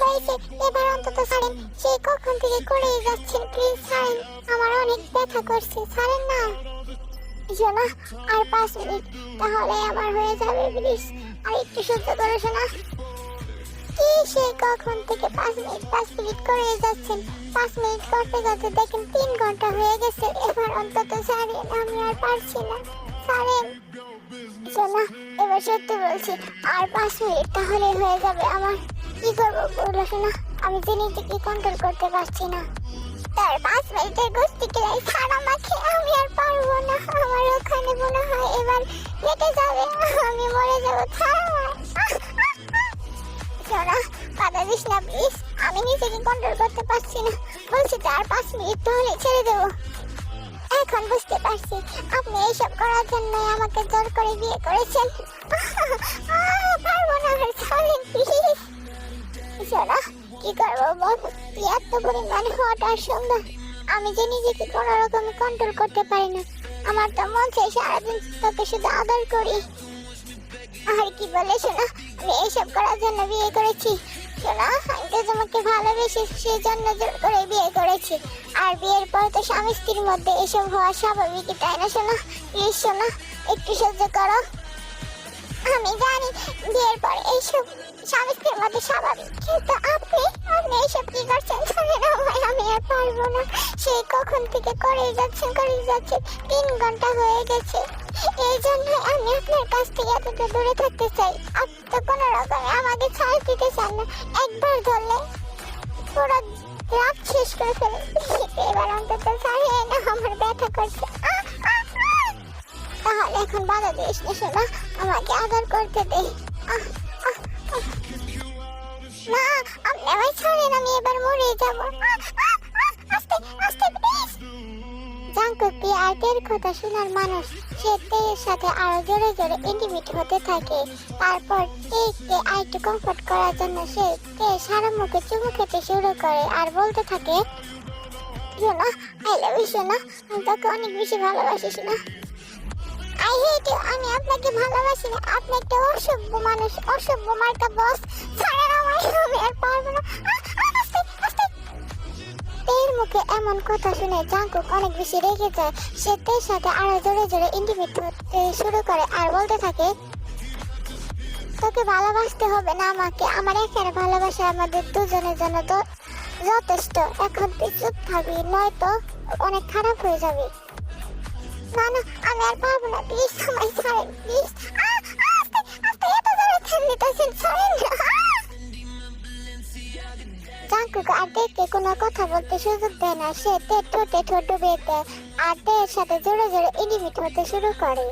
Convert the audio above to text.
হয়েছে, এবার অন্তত ছাড়েন। সেই কখন থেকে করেই যাচ্ছেন, প্লিজ ছাড়েন। আমার অনেক ব্যথা করছে, ছাড়েন না। শোনা, আর 5 মিনিট তাহলে আমার হয়ে যাবে, প্লিজ আর একটু সহ্য করো শোনা। কি সেই কখন থেকে 5 মিনিট করেই যাচ্ছেন। 5 মিনিট করতে করতে দেখেন 3 ঘন্টা হয়ে গেছে। এবার অন্তত ছাড়েন, আমি আর পারছি না, ছাড়েন। শোনা, এবার সত্যি বলছি, আর 5 মিনিট তাহলে হয়ে যাবে আমার। কি করবো বলো শোনা, আমি যে নিজেকে কন্ট্রোল করতে পারছি না। তার 5 মিনিটের গোষ্ঠী খেলাই ছাড় আমাকে, আমি আর পারবো না। আমার ওখানে মনে হয় এবার কেটে যাবে, আমি মরে যাবো। শোনা, কাঁদা দিস না প্লিজ, আমি নিজেকে কন্ট্রোল করতে পারছি না। বলছি তো আর 5 মিনিট তাহলে ছেড়ে দেবো। এখন বুঝতে পারছি আপনি এইসব করার জন্য আমাকে জোর করে বিয়ে করেছেন। পারবো না, ছাড়েন প্লিজ। শোনা, কি করবো বল, তুই এত পরিমাণ হট আর সুন্দর, আমি যে নিজেকে কোনো রকম কন্ট্রোল করতে পারি না। আমার তো মন চাই সারাদিন তোকে শুধু আদর করি। আর কি বলে শোনা, আমি এইসব করার জন্য বিয়ে করেছি। শোনা, আমি তো তোমাকে ভালোবেসে সেই জন্য জোর করে বিয়ে করেছি। আর বিয়ের পর তো স্বামী স্ত্রীর মধ্যে এসব হওয়া স্বাভাবিক, তাই না শোনা? প্লিজ শোনা, একটু সহ্য করো। আমি জানি বিয়ের পর এইসব স্বামী স্ত্রীর মধ্যে স্বাভাবিক, কিন্তু আপনি এইসব কি করছেন? আমি আর পারবো না। সেই কখন থেকে করেই যাচ্ছেন 3 ঘন্টা হয়ে গেছে। এই জন্য আমি আপনার কাছ থেকে এতটা দূরে থাকতে চাই। আপনি তো কোনো রকমে আমাকে ছাড় দিতে চান না। একবার ধরলে পুরো রাত শেষ করে ফেলে। এবার অন্তত ছাড়িয়ে না, আমার ব্যথা করছে। তাহলে এখন বাধা দিস না শোনা, আমাকে আদর করতে দে। না, আপনি আমায় ছাড়েন, আমি এবার মরে যাবো। আস্তে আস্তে প্লিজ। জাঙ্কুক আর তের কথা শোনার মানুষ, সে তের সাথে আরো জোরে জোরে ইন্টিমেট হতে থাকে। তারপর তেকে আরেকটু কমফোর্ট করার জন্য সে তের সারা মুখে চুমু খেতে শুরু করে আর বলতে থাকে, শোনা, আই লাভ ইউ শোনা, আমি তোকে অনেক বেশি ভালোবাসি শোনা। আই হেট ইউ, আমি আপনাকে ভালোবাসি না। আপনি একটা অসভ্য মানুষ, অসভ্য মার্কা বস। ছাড়েন আমায়, আমি আর পারবো না। আস্তে আস্তে। তের মুখে এমন কথা শুনে জাঙ্কুক অনেক বেশি রেগে যায়। সে তের সাথে আরো জোরে জোরে ইন্টিমেট হতে শুরু করে আর বলতে থাকে, তোকে ভালোবাসতে হবে না আমাকে, আমার এখানে ভালোবাসা আমাদের দুজনের জন্য তো যথেষ্ট। এখন তুই চুপ থাকবি, নয়তো অনেক খারাপ হয়ে যাবে। না না, আমি আর পারবো না, প্লিজ আমায় ছাড়েন প্লিজ। আস্তে আস্তে, এত জোরে ঠেলতেছেন, ছাড়েন না। জাঙ্কুক আর তেকে কোনো কথা বলতে সুযোগ দেয় না। সে তের ঠোঁটে ঠোঁট ডুবিয়ে দেয় আর তের সাথে জোরে জোরে ইন্টিমেট হতে শুরু করে।